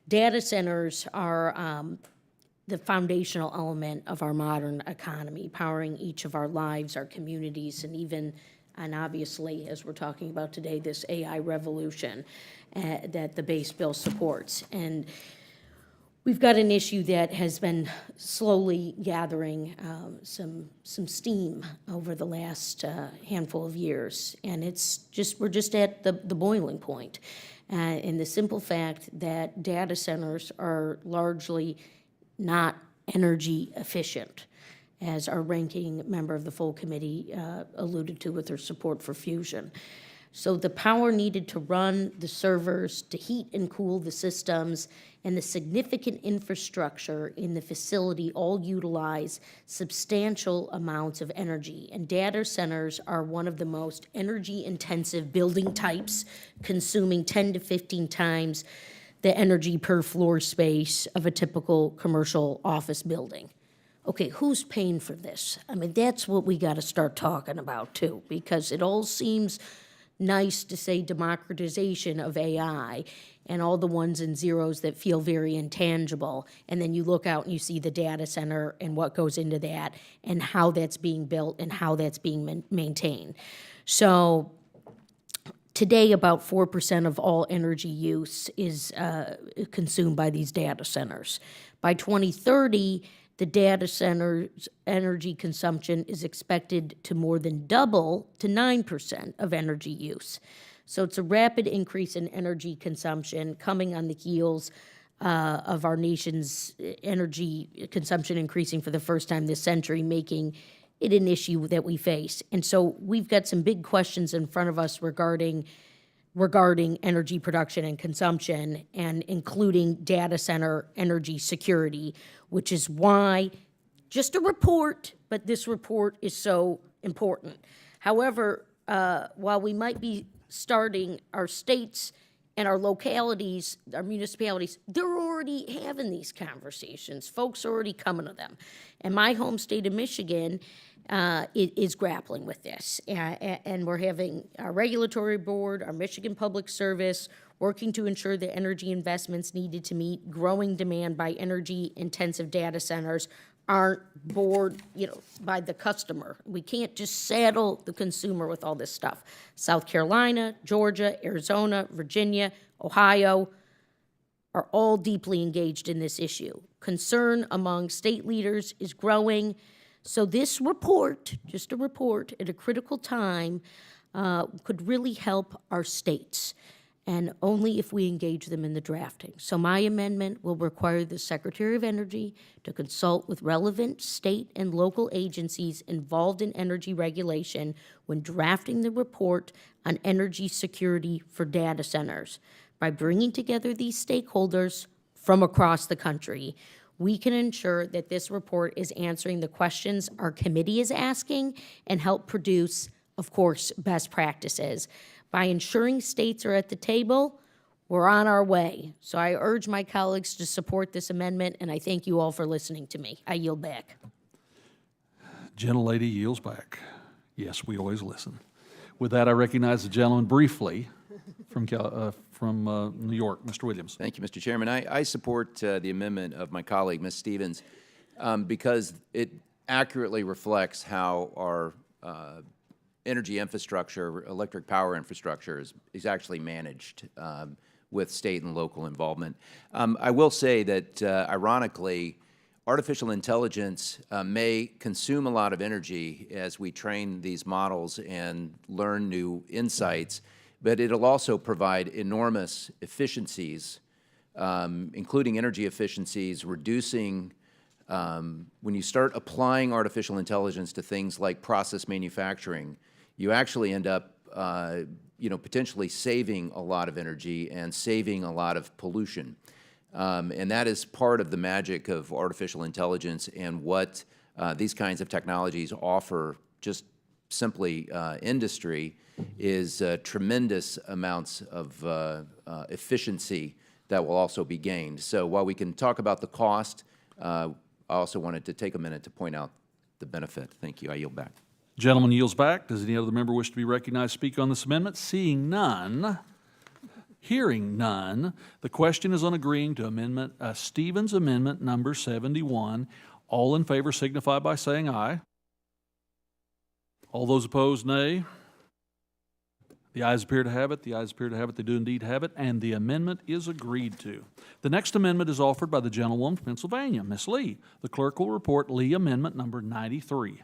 Data centers are the foundational element of our modern economy, powering each of our lives, our communities, and obviously, as we're talking about today, this AI revolution that the base bill supports. And we've got an issue that has been slowly gathering some steam over the last handful of years, and we're just at the boiling point. In the simple fact that data centers are largely not energy efficient, as our ranking member of the full committee alluded to with her support for fusion. So the power needed to run the servers, to heat and cool the systems, and the significant infrastructure in the facility all utilize substantial amounts of energy. And data centers are one of the most energy-intensive building types, consuming 10 to 15 times the energy per floor space of a typical commercial office building. Okay, who's paying for this? I mean, that's what we got to start talking about too, because it all seems nice to say democratization of AI and all the ones and zeros that feel very intangible, and then you look out and you see the data center and what goes into that and how that's being built and how that's being maintained. So today, about 4% of all energy use is consumed by these data centers. By 2030, the data center's energy consumption is expected to more than double to 9% of energy use. So it's a rapid increase in energy consumption coming on the heels of our nation's energy consumption increasing for the first time this century, making it an issue that we face. And so we've got some big questions in front of us regarding energy production and consumption, and including data center energy security, which is why, just a report, but this report is so important. However, while we might be starting, our states and our localities, our municipalities, they're already having these conversations. Folks are already coming to them. And my home state of Michigan is grappling with this. And we're having our regulatory board, our Michigan Public Service, working to ensure that energy investments needed to meet growing demand by energy-intensive data centers aren't borne, by the customer. We can't just saddle the consumer with all this stuff. South Carolina, Georgia, Arizona, Virginia, Ohio are all deeply engaged in this issue. Concern among state leaders is growing. So this report, just a report at a critical time, could really help our states, and only if we engage them in the drafting. So my amendment will require the Secretary of Energy to consult with relevant state and local agencies involved in energy regulation when drafting the report on energy security for data centers. By bringing together these stakeholders from across the country, we can ensure that this report is answering the questions our committee is asking and help produce, of course, best practices. By ensuring states are at the table, we're on our way. So I urge my colleagues to support this amendment, and I thank you all for listening to me. I yield back. Gentlelady yields back. Yes, we always listen. With that, I recognize the gentleman briefly from New York, Mr. Williams. Thank you, Mr. Chairman. I support the amendment of my colleague, Ms. Stevens, because it accurately reflects how our energy infrastructure, electric power infrastructure is actually managed with state and local involvement. I will say that, ironically, artificial intelligence may consume a lot of energy as we train these models and learn new insights, but it'll also provide enormous efficiencies, including energy efficiencies, reducing, when you start applying artificial intelligence to things like process manufacturing, you actually end up potentially saving a lot of energy and saving a lot of pollution. And that is part of the magic of artificial intelligence and what these kinds of technologies offer just simply industry is tremendous amounts of efficiency that will also be gained. So while we can talk about the cost, I also wanted to take a minute to point out the benefit. Thank you. I yield back. Gentleman yields back. Does any other member wish to be recognized to speak on this amendment? Seeing none, hearing none, the question is on agreeing to Stevens Amendment number 71. All in favor signify by saying aye. All those opposed, nay. The ayes appear to have it. The ayes appear to have it. They do indeed have it, and the amendment is agreed to. The next amendment is offered by the gentlewoman from Pennsylvania, Ms. Lee. The clerk will report Lee Amendment number 93.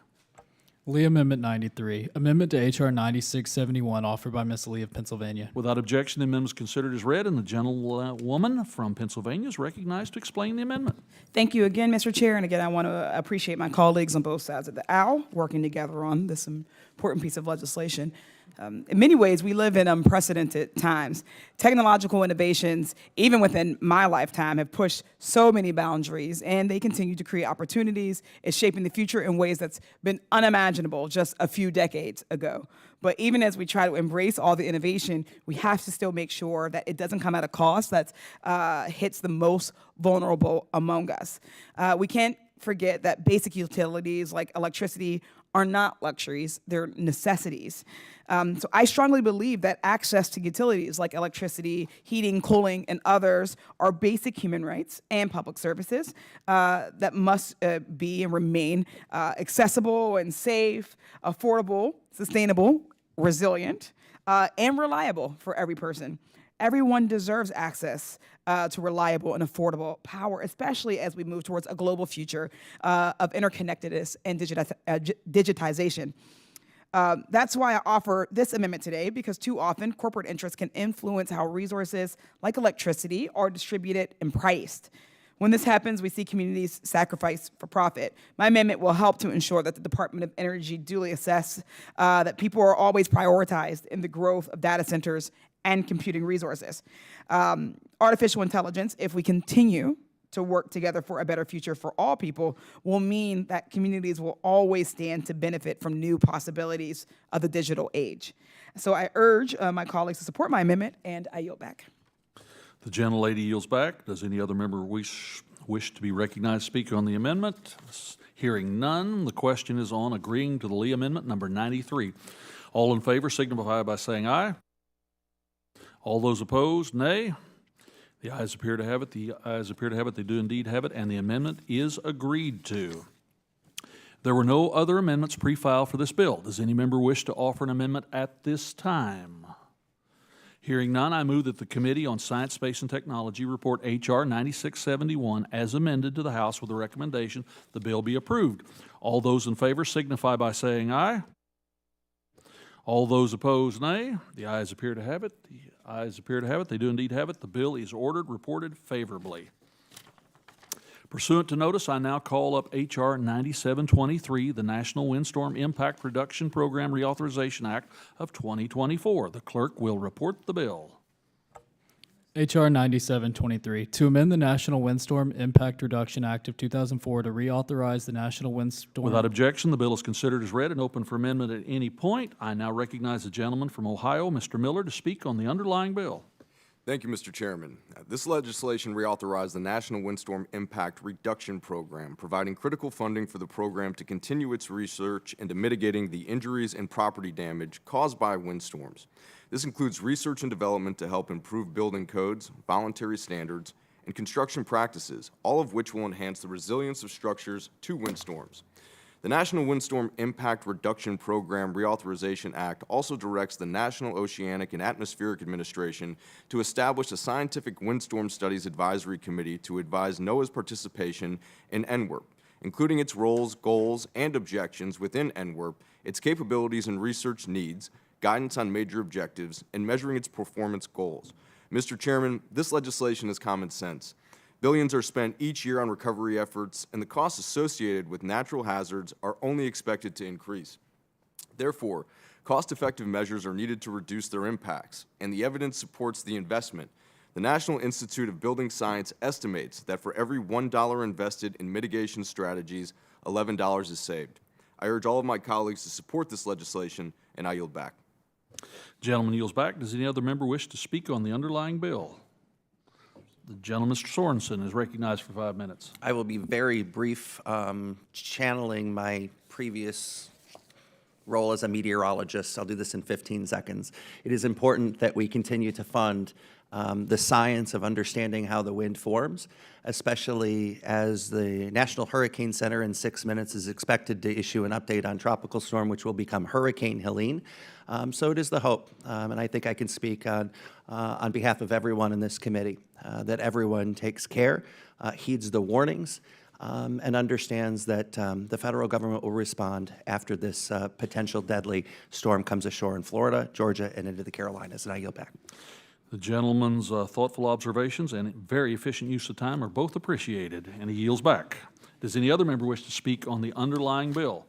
Lee Amendment 93, amendment to H.R. 9671, offered by Ms. Lee of Pennsylvania. Without objection, the amendment is considered as read, and the gentlewoman from Pennsylvania is recognized to explain the amendment. Thank you again, Mr. Chair. And again, I want to appreciate my colleagues on both sides of the aisle working together on this important piece of legislation. In many ways, we live in unprecedented times. Technological innovations, even within my lifetime, have pushed so many boundaries, and they continue to create opportunities. It's shaping the future in ways that's been unimaginable just a few decades ago. But even as we try to embrace all the innovation, we have to still make sure that it doesn't come at a cost that hits the most vulnerable among us. We can't forget that basic utilities like electricity are not luxuries, they're necessities. So I strongly believe that access to utilities like electricity, heating, cooling, and others are basic human rights and public services that must be and remain accessible and safe, affordable, sustainable, resilient, and reliable for every person. Everyone deserves access to reliable and affordable power, especially as we move towards a global future of interconnectedness and digitization. That's why I offer this amendment today, because too often corporate interests can influence how resources like electricity are distributed and priced. When this happens, we see communities sacrifice for profit. My amendment will help to ensure that the Department of Energy duly assess that people are always prioritized in the growth of data centers and computing resources. Artificial intelligence, if we continue to work together for a better future for all people, will mean that communities will always stand to benefit from new possibilities of the digital age. So I urge my colleagues to support my amendment, and I yield back. The gentlelady yields back. Does any other member wish to be recognized to speak on the amendment? Hearing none, the question is on agreeing to the Lee Amendment number 93. All in favor signify by saying aye. All those opposed, nay. The ayes appear to have it. The ayes appear to have it. They do indeed have it, and the amendment is agreed to. There were no other amendments pre-filed for this bill. Does any member wish to offer an amendment at this time? Hearing none, I move that the Committee on Science, Space, and Technology report H.R. 9671 as amended to the House with a recommendation the bill be approved. All those in favor signify by saying aye. All those opposed, nay. The ayes appear to have it. The ayes appear to have it. They do indeed have it. The bill is ordered, reported favorably. Pursuant to notice, I now call up H.R. 9723, the National Windstorm Impact Reduction Program Reauthorization Act of 2024. The clerk will report the bill. H.R. 9723, to amend the National Windstorm Impact Reduction Act of 2004 to reauthorize the National Windstorm... Without objection, the bill is considered as read and open for amendment at any point. I now recognize the gentleman from Ohio, Mr. Miller, to speak on the underlying bill. Thank you, Mr. Chairman. This legislation reauthorized the National Windstorm Impact Reduction Program, providing critical funding for the program to continue its research into mitigating the injuries and property damage caused by windstorms. This includes research and development to help improve building codes, voluntary standards, and construction practices, all of which will enhance the resilience of structures to windstorms. The National Windstorm Impact Reduction Program Reauthorization Act also directs the National Oceanic and Atmospheric Administration to establish a Scientific Windstorm Studies Advisory Committee to advise NOAA's participation in NWIRP, including its roles, goals, and objections within NWIRP, its capabilities and research needs, guidance on major objectives, and measuring its performance goals. Mr. Chairman, this legislation is common sense. Billions are spent each year on recovery efforts, and the costs associated with natural hazards are only expected to increase. Therefore, cost-effective measures are needed to reduce their impacts, and the evidence supports the investment. The National Institute of Building Science estimates that for every $1 invested in mitigation strategies, $11 is saved. I urge all of my colleagues to support this legislation, and I yield back. Gentleman yields back. Does any other member wish to speak on the underlying bill? The gentleman, Mr. Sorensen, is recognized for 5 minutes. I will be very brief, channeling my previous role as a meteorologist. I'll do this in 15 seconds. It is important that we continue to fund the science of understanding how the wind forms, especially as the National Hurricane Center in 6 minutes is expected to issue an update on Tropical Storm, which will become Hurricane Helene. So it is the hope, and I think I can speak on behalf of everyone in this committee, that everyone takes care, heeds the warnings, and understands that the federal government will respond after this potential deadly storm comes ashore in Florida, Georgia, and into the Carolinas. And I yield back. The gentleman's thoughtful observations and very efficient use of time are both appreciated, and he yields back. Does any other member wish to speak on the underlying bill?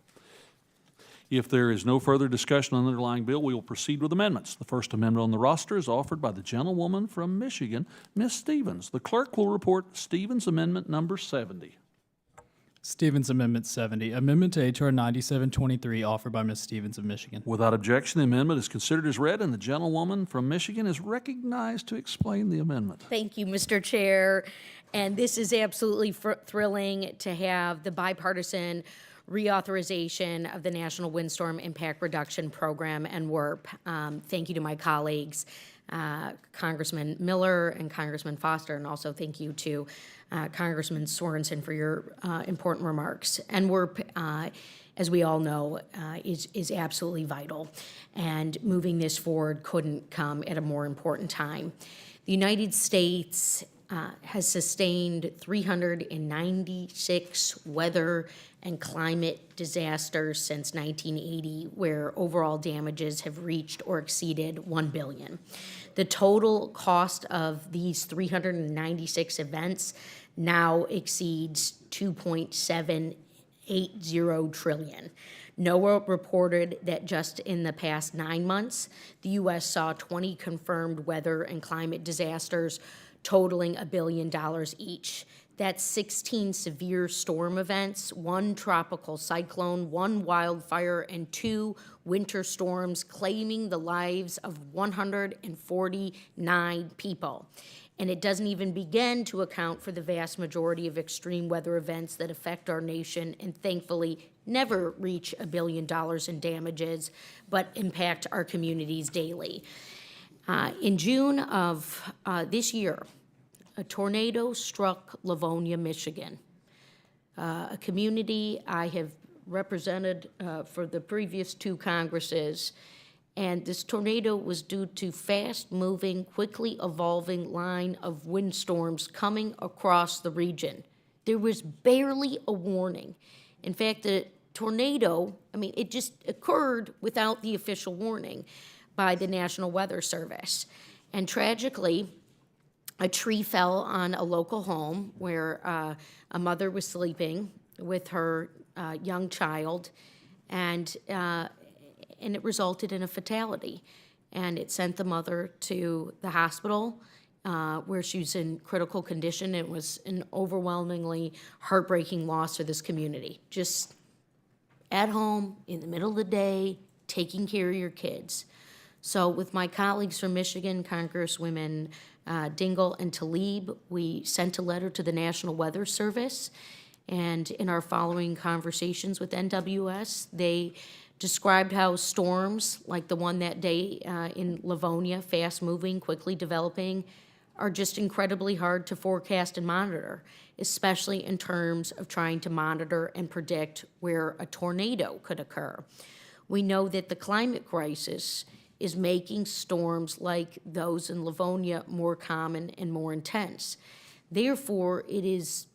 If there is no further discussion on the underlying bill, we will proceed with amendments. The first amendment on the roster is offered by the gentlewoman from Michigan, Ms. Stevens. The clerk will report Stevens Amendment number 70. Stevens Amendment 70, amendment to H.R. 9723, offered by Ms. Stevens of Michigan. Without objection, the amendment is considered as read, and the gentlewoman from Michigan is recognized to explain the amendment. Thank you, Mr. Chair. And this is absolutely thrilling to have the bipartisan reauthorization of the National Windstorm Impact Reduction Program and WIRP. Thank you to my colleagues, Congressman Miller and Congressman Foster, and also thank you to Congressman Sorensen for your important remarks. And WIRP, as we all know, is absolutely vital, and moving this forward couldn't come at a more important time. The United States has sustained 396 weather and climate disasters since 1980, where overall damages have reached or exceeded $1 billion. The total cost of these 396 events now exceeds $2.780 trillion. NOAA reported that just in the past 9 months, the U.S. saw 20 confirmed weather and climate disasters totaling $1 billion each. That's 16 severe storm events, 1 tropical cyclone, 1 wildfire, and 2 winter storms, claiming the lives of 149 people. And it doesn't even begin to account for the vast majority of extreme weather events that affect our nation and thankfully never reach $1 billion in damages, but impact our communities daily. In June of this year, a tornado struck Livonia, Michigan, a community I have represented for the previous 2 Congresses, and this tornado was due to fast-moving, quickly evolving line of windstorms coming across the region. There was barely a warning. In fact, the tornado, it just occurred without the official warning by the National Weather Service. And tragically, a tree fell on a local home where a mother was sleeping with her young child, and it resulted in a fatality. And it sent the mother to the hospital where she was in critical condition. It was an overwhelmingly heartbreaking loss for this community. Just at home, in the middle of the day, taking care of your kids. So with my colleagues from Michigan, Congresswomen Dingell and Tlaib, we sent a letter to the National Weather Service, and in our following conversations with NWS, they described how storms like the one that day in Livonia, fast-moving, quickly developing, are just incredibly hard to forecast and monitor, especially in terms of trying to monitor and predict where a tornado could occur. We know that the climate crisis is making storms like those in Livonia more common and more intense. Therefore, it's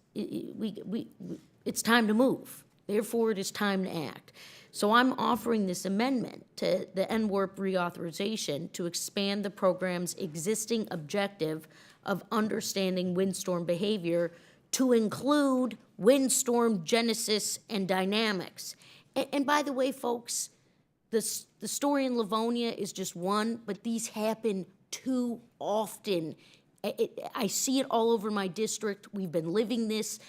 time to move. Therefore, it is time to act. So I'm offering this amendment to the NWRP reauthorization to expand the program's existing objective of understanding windstorm behavior to include windstorm genesis and dynamics. And by the way, folks, the story in Livonia is just one, but these happen too often. I see it all over my district. We've been living this.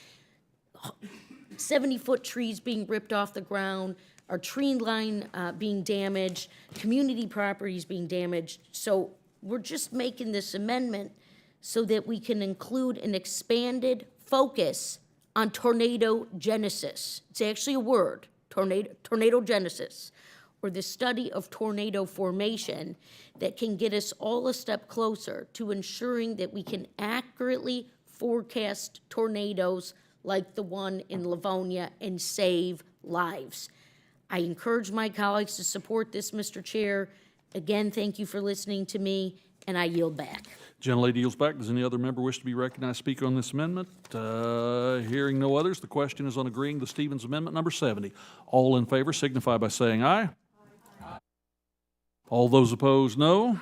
70-foot trees being ripped off the ground, our tree line being damaged, community properties being damaged. So we're just making this amendment so that we can include an expanded focus on tornado genesis. It's actually a word, tornado genesis, or the study of tornado formation that can get us all a step closer to ensuring that we can accurately forecast tornadoes like the one in Livonia and save lives. I encourage my colleagues to support this, Mr. Chair. Again, thank you for listening to me, and I yield back. Gentlelady yields back. Does any other member wish to be recognized to speak on this amendment? Hearing no others, the question is on agreeing to Stevens Amendment number 70. All in favor signify by saying aye. All those opposed, no.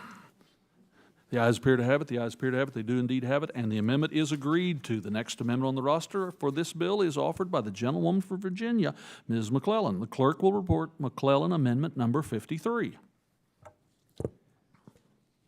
The ayes appear to have it. The ayes appear to have it. They do indeed have it, and the amendment is agreed to. The next amendment on the roster for this bill is offered by the gentlewoman from Virginia, Ms. McClellan. The clerk will report McClellan Amendment number 53.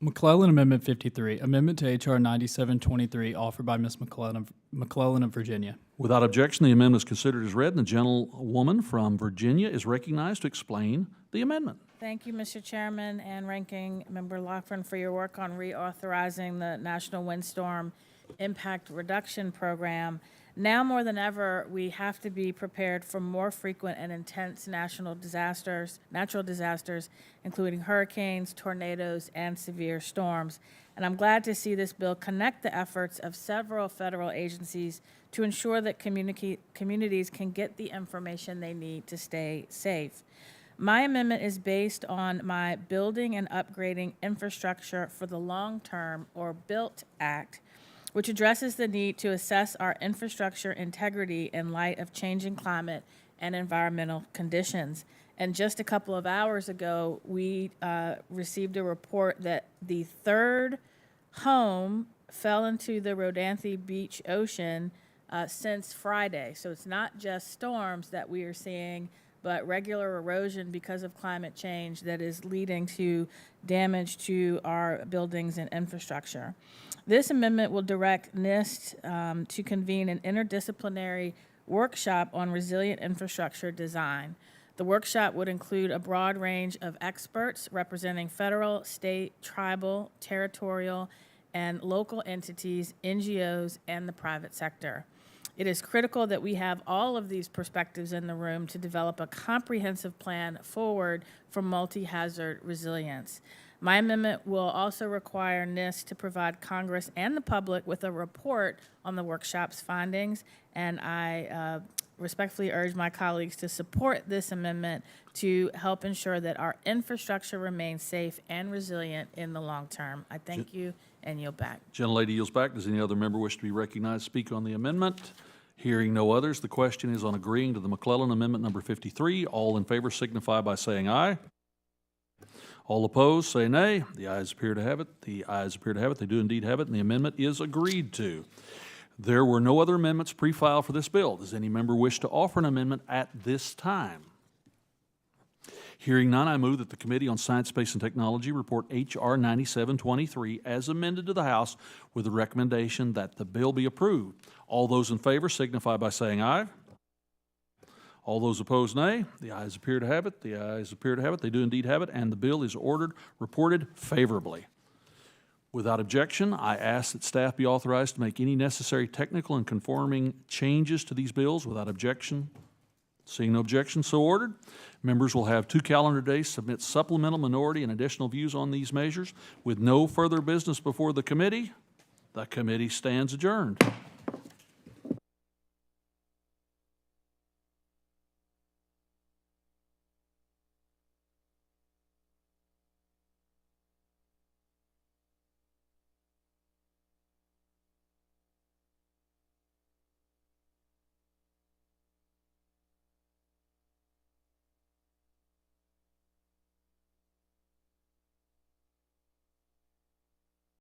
McClellan Amendment 53, amendment to H.R. 9723, offered by Ms. McClellan of Virginia. Without objection, the amendment is considered as read, and the gentlewoman from Virginia is recognized to explain the amendment. Thank you, Mr. Chairman and Ranking Member Loughran, for your work on reauthorizing the National Windstorm Impact Reduction Program. Now more than ever, we have to be prepared for more frequent and intense natural disasters, including hurricanes, tornadoes, and severe storms. And I'm glad to see this bill connect the efforts of several federal agencies to ensure that communities can get the information they need to stay safe. My amendment is based on my Building and Upgrading Infrastructure for the Long Term, or BUILT Act, which addresses the need to assess our infrastructure integrity in light of changing climate and environmental conditions. And just a couple of hours ago, we received a report that the third home fell into the Rodanthe Beach Ocean since Friday. So it's not just storms that we are seeing, but regular erosion because of climate change that is leading to damage to our buildings and infrastructure. This amendment will direct NIST to convene an interdisciplinary workshop on resilient infrastructure design. The workshop would include a broad range of experts representing federal, state, tribal, territorial, and local entities, NGOs, and the private sector. It is critical that we have all of these perspectives in the room to develop a comprehensive plan forward for multi-hazard resilience. My amendment will also require NIST to provide Congress and the public with a report on the workshop's findings, and I respectfully urge my colleagues to support this amendment to help ensure that our infrastructure remains safe and resilient in the long term. I thank you and yield back. Gentlelady yields back. Does any other member wish to be recognized to speak on the amendment? Hearing no others, the question is on agreeing to the McClellan Amendment number 53. All in favor signify by saying aye. All opposed, say nay. The ayes appear to have it. The ayes appear to have it. They do indeed have it, and the amendment is agreed to. There were no other amendments pre-filed for this bill. Does any member wish to offer an amendment at this time? Hearing none, I move that the Committee on Science, Space, and Technology report H.R. 9723 as amended to the House with the recommendation that the bill be approved. All those in favor signify by saying aye. All those opposed, nay. The ayes appear to have it. The ayes appear to have it. They do indeed have it, and the bill is reported favorably. Without objection, I ask that staff be authorized to make any necessary technical and conforming changes to these bills without objection. Seeing no objection, so ordered. Members will have 2 calendar days to submit supplemental, minority, and additional views on these measures. With no further business before the committee stands adjourned.